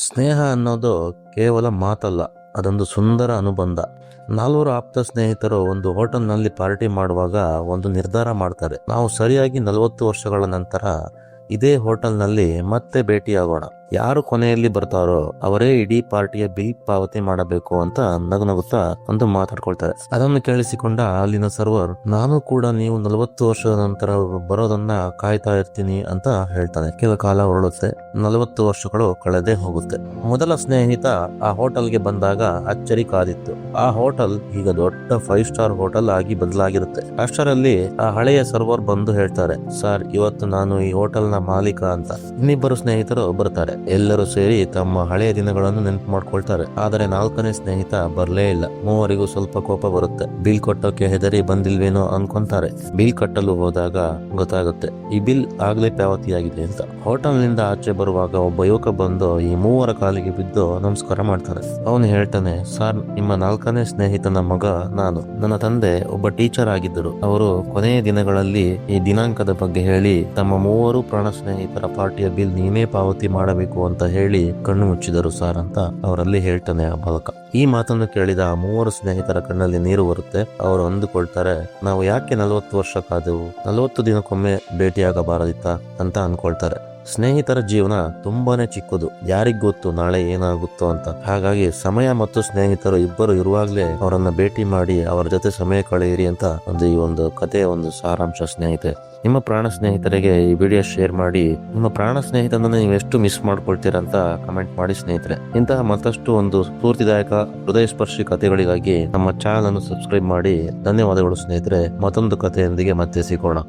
ಸ್ನೇಹ ಅನ್ನೋದು ಕೇವಲ ಮಾತಲ್ಲ, ಅದೊಂದು ಸುಂದರ ಅನುಬಂಧ. ನಾಲ್ವರು ಆಪ್ತ ಸ್ನೇಹಿತರು ಒಂದು ಹೋಟೆಲ್ನಲ್ಲಿ ಪಾರ್ಟಿ ಮಾಡುವಾಗ ಒಂದು ನಿರ್ಧಾರ ಮಾಡ್ತಾರೆ. ನಾವು ಸರಿಯಾಗಿ 40 ವರ್ಷಗಳ ನಂತರ ಇದೇ ಹೋಟೆಲ್ನಲ್ಲಿ ಮತ್ತೆ ಭೇಟಿಯಾಗೋಣ. ಯಾರು ಕೊನೆಯಲ್ಲಿ ಬರ್ತಾರೋ ಅವರೇ ಇಡೀ ಪಾರ್ಟಿಯ ಬಿಲ್ ಪಾವತಿ ಮಾಡಬೇಕು ಅಂತ ನಗುತ್ತಾ ಒಂದು ಮಾತಾಡ್ಕೊಳ್ತಾರೆ. ಅದನ್ನು ಕೇಳಿಸಿಕೊಂಡ ಅಲ್ಲಿನ ಸರ್ವರ್, ನಾನು ಕೂಡ ನೀವು 40 ವರ್ಷದ ನಂತರ ಬರೋದನ್ನ ಕಾಯ್ತಾ ಇರ್ತೀನಿ ಅಂತ ಹೇಳ್ತಾನೆ. ಕೆಲ ಕಾಲ ಹೊರಡುತ್ತೆ. 40 ವರ್ಷಗಳು ಕಳೆದೇ ಹೋಗುತ್ತೆ. ಮೊದಲ ಸ್ನೇಹಿತ ಆ ಹೋಟೆಲ್ಗೆ ಬಂದಾಗ ಅಚ್ಚರಿ ಕಾದಿತ್ತು. ಆ ಹೋಟೆಲ್ ಈಗ ದೊಡ್ಡ 5 ಸ್ಟಾರ್ ಹೋಟೆಲ್ ಆಗಿ ಬದಲಾಗಿರುತ್ತೆ. ಅಷ್ಟರಲ್ಲಿ ಆ ಹಳೆಯ ಸರ್ವರ್ ಬಂದು ಹೇಳ್ತಾರೆ, ಸರ್, ಇವತ್ತು ನಾನು ಈ ಹೋಟೆಲ್ ನ ಮಾಲೀಕ ಅಂತ. ಇನ್ನಿಬ್ಬರು ಸ್ನೇಹಿತರು ಬರ್ತಾರೆ. ಎಲ್ಲರೂ ಸೇರಿ ತಮ್ಮ ಹಳೆಯ ದಿನಗಳನ್ನು ನೆನಪು ಮಾಡ್ಕೊಳ್ತಾರೆ. ಆದರೆ 4ನೇ ಸ್ನೇಹಿತ ಬರ್ಲೇ ಇಲ್ಲ. ಮೂವರಿಗೂ ಸ್ವಲ್ಪ ಕೋಪ ಬರುತ್ತೆ. ಬಿಲ್ ಕೊಟ್ಟೋಕೆ ಹೆದರಿ ಬಂದಿಲ್ವೇನೋ ಅನ್ಕೊಂತಾರೆ. ಬಿಲ್ ಕಟ್ಟಲು ಹೋದಾಗ ಗೊತ್ತಾಗುತ್ತೆ ಈ ಬಿಲ್ ಆಗ್ಲೇ ಪಾವತಿಯಾಗಿದೆ ಅಂತ. ಹೋಟೆಲ್ ನಿಂದ ಆಚೆ ಬರುವಾಗ ಒಬ್ಬ ಯುವಕ ಬಂದು ಈ ಮೂವರ ಕಾಲಿಗೆ ಬಿದ್ದು ನಮಸ್ಕಾರ ಮಾಡ್ತಾನೆ. ಅವನು ಹೇಳ್ತಾನೆ, ಸರ್, ನಿಮ್ಮ 4ನೇ ಸ್ನೇಹಿತನ ಮಗ ನಾನು. ನನ್ನ ತಂದೆ ಒಬ್ಬ ಟೀಚರ್ ಆಗಿದ್ದರು. ಅವರು ಕೊನೆಯ ದಿನಗಳಲ್ಲಿ ಈ ದಿನಾಂಕದ ಬಗ್ಗೆ ಹೇಳಿ ತಮ್ಮ ಮೂವರು ಪ್ರಾಣ ಸ್ನೇಹಿತರ ಪಾರ್ಟಿಯ ಬಿಲ್ ನೀನೇ ಪಾವತಿ ಮಾಡಬೇಕು ಅಂತ ಹೇಳಿ ಕಣ್ಣು ಮುಚ್ಚಿದರು ಸರ್ ಅಂತ ಅವರಲ್ಲಿ ಹೇಳ್ತಾನೆ ಆ ಬಾಲಕ. ಈ ಮಾತನ್ನು ಕೇಳಿದ ಆ ಮೂವರು ಸ್ನೇಹಿತರ ಕಣ್ಣಲ್ಲಿ ನೀರು ಬರುತ್ತೆ. ಅವರು ಅಂದುಕೊಳ್ತಾರೆ, ನಾವು ಯಾಕೆ 40 ವರ್ಷ ಕಾದೆವು, 40 ದಿನಕ್ಕೊಮ್ಮೆ ಭೇಟಿಯಾಗಬಾರದಿತ್ತ ಅಂತ ಅನ್ಕೊಳ್ತಾರೆ. ಸ್ನೇಹಿತರ ಜೀವನ ತುಂಬಾನೇ ಚಿಕ್ಕದು. ಯಾರಿಗ್ ಗೊತ್ತು ನಾಳೆ ಏನಾಗುತ್ತೋ ಅಂತ. ಹಾಗಾಗಿ ಸಮಯ ಮತ್ತು ಸ್ನೇಹಿತರು ಇಬ್ಬರು ಇರುವಾಗ್ಲೇ ಅವರನ್ನ ಭೇಟಿ ಮಾಡಿ ಅವರ ಜೊತೆ ಸಮಯ ಕಳೆಯಿರಿ ಅಂತ ಈ ಒಂದು ಕಥೆಯ ಒಂದು ಸಾರಾಂಶ ಸ್ನೇಹಿತರೆ. ನಿಮ್ಮ ಪ್ರಾಣ ಸ್ನೇಹಿತರಿಗೆ ಈ ವಿಡಿಯೋ ಶೇರ್ ಮಾಡಿ. ನಿಮ್ಮ ಪ್ರಾಣ ಸ್ನೇಹಿತನನ್ನ ನೀವು ಎಷ್ಟು ಮಿಸ್ ಮಾಡ್ಕೊಳ್ತೀರಾ ಅಂತ ಕಮೆಂಟ್ ಮಾಡಿ ಸ್ನೇಹಿತರೆ. ಇಂತಹ ಮತ್ತಷ್ಟು ಒಂದು ಸ್ಫೂರ್ತಿದಾಯಕ ಹೃದಯ ಸ್ಪರ್ಶಿ ಕಥೆಗಳಿಗಾಗಿ ನಮ್ಮ ಚಾನಲ್ ಅನ್ನು ಸಬ್ಸ್ಕ್ರೈಬ್ ಮಾಡಿ. ಧನ್ಯವಾದಗಳು ಸ್ನೇಹಿತರೆ. ಮತ್ತೊಂದು ಕಥೆಯೊಂದಿಗೆ ಮತ್ತೆ ಸಿಗೋಣ.